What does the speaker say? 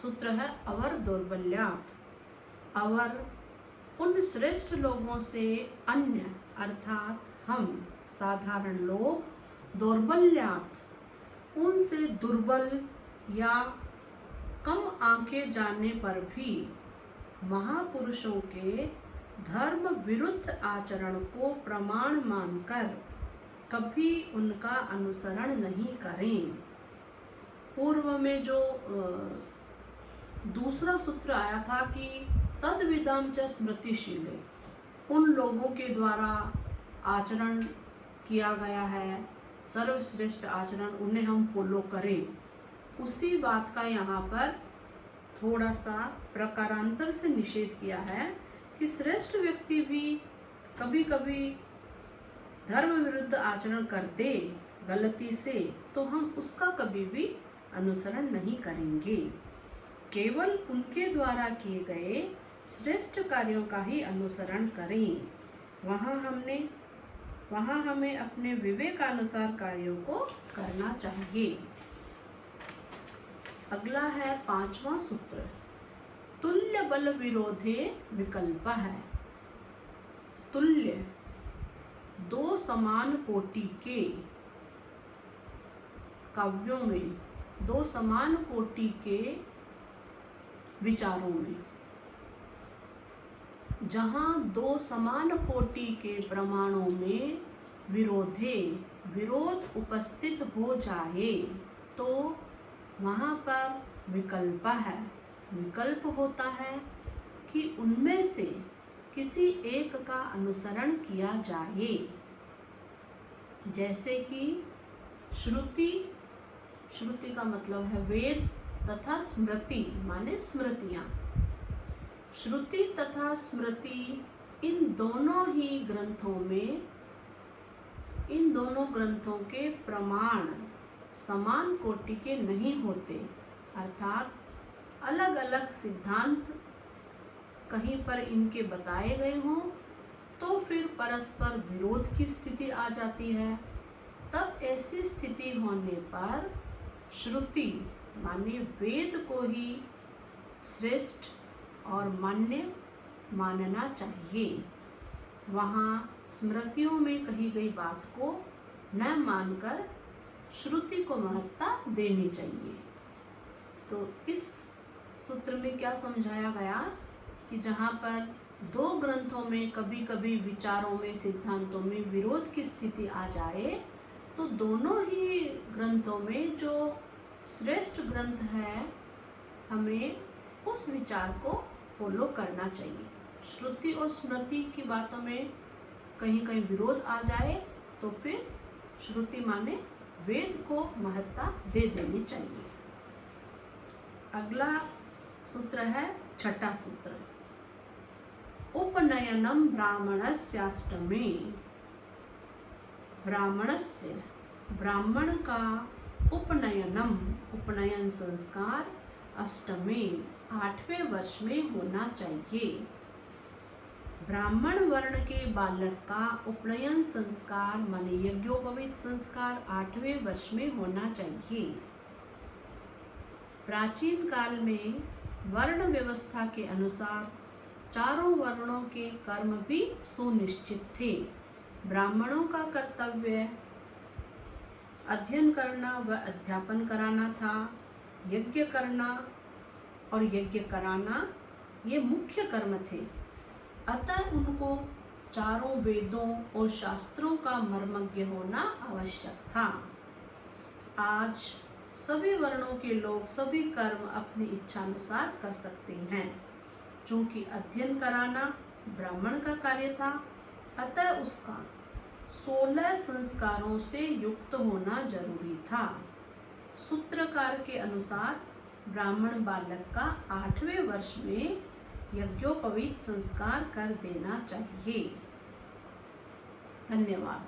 सूत्र है अवर दौर्बल्यात्। अवर उन श्रेष्ठ लोगों से अन्य अर्थात हम साधारण लोग, दौर्बल्यात् उनसे दुर्बल या कम आंके जाने पर भी महापुरुषों के धर्म विरुद्ध आचरण को प्रमाण मानकर कभी उनका अनुसरण नहीं करें। पूर्व में जो दूसरा सूत्र आया था कि तद्विदं च स्मृतिशीले, उन लोगों के द्वारा आचरण किया गया है सर्वश्रेष्ठ आचरण, उन्हें हम फॉलो करें। उसी बात का यहाँ पर थोड़ा सा प्रकारांतर से निषेध किया है कि श्रेष्ठ व्यक्ति भी कभी कभी धर्म विरुद्ध आचरण कर दे गलती से, तो हम उसका कभी भी अनुसरण नहीं करेंगे। केवल उनके द्वारा किए गए श्रेष्ठ कार्यों का ही अनुसरण करें। वहाँ हमें अपने विवेकानुसार कार्यों को करना चाहिए। अगला है 5वां सूत्र, तुल्य बल विरोधे विकल्प है। तुल्य दो समान कोटि के काव्यों में, दो समान कोटि के विचारों में, जहाँ दो समान कोटि के प्रमाणों में विरोध उपस्थित हो जाए तो वहाँ पर विकल्प है। विकल्प होता है कि उनमें से किसी एक का अनुसरण किया जाए। जैसे कि श्रुति का मतलब है वेद, तथा स्मृति माने स्मृतियाँ। श्रुति तथा स्मृति इन दोनों ग्रंथों के प्रमाण समान कोटि के नहीं होते, अर्थात अलग अलग सिद्धांत कहीं पर इनके बताए गए हों तो फिर परस्पर विरोध की स्थिति आ जाती है। तब ऐसी स्थिति होने पर श्रुति माने वेद को ही श्रेष्ठ और मान्य मानना चाहिए। वहाँ स्मृतियों में कही गई बात को न मानकर श्रुति को महत्ता देनी चाहिए। तो इस सूत्र में क्या समझाया गया कि जहाँ पर दो ग्रंथों में कभी कभी विचारों में, सिद्धांतों में विरोध की स्थिति आ जाए तो दोनों ही ग्रंथों में जो श्रेष्ठ ग्रंथ है हमें उस विचार को फॉलो करना चाहिए। श्रुति और स्मृति की बातों में कहीं कहीं विरोध आ जाए तो फिर श्रुति माने वेद को महत्ता दे देनी चाहिए। अगला सूत्र है 6वां सूत्र, उपनयनम ब्राह्मणस्याष्टमे। ब्राह्मण का उपनयन संस्कार अष्टमे 8वें वर्ष में होना चाहिए। ब्राह्मण वर्ण के बालक का उपनयन संस्कार माने यज्ञोपवीत संस्कार 8वें वर्ष में होना चाहिए। प्राचीन काल में वर्ण व्यवस्था के अनुसार चारों वर्णों के कर्म भी सुनिश्चित थे। ब्राह्मणों का कर्तव्य अध्ययन करना व अध्यापन कराना था। यज्ञ करना और यज्ञ कराना ये मुख्य कर्म थे। अतः उनको चारों वेदों और शास्त्रों का मर्मज्ञ होना आवश्यक था। आज सभी वर्णों के लोग सभी कर्म अपनी इच्छानुसार कर सकते हैं। चूंकि अध्ययन कराना ब्राह्मण का कार्य था, अतः उसका 16 संस्कारों से युक्त होना जरूरी था। सूत्रकार के अनुसार ब्राह्मण बालक का 8वें वर्ष में यज्ञोपवीत संस्कार कर देना चाहिए। धन्यवाद।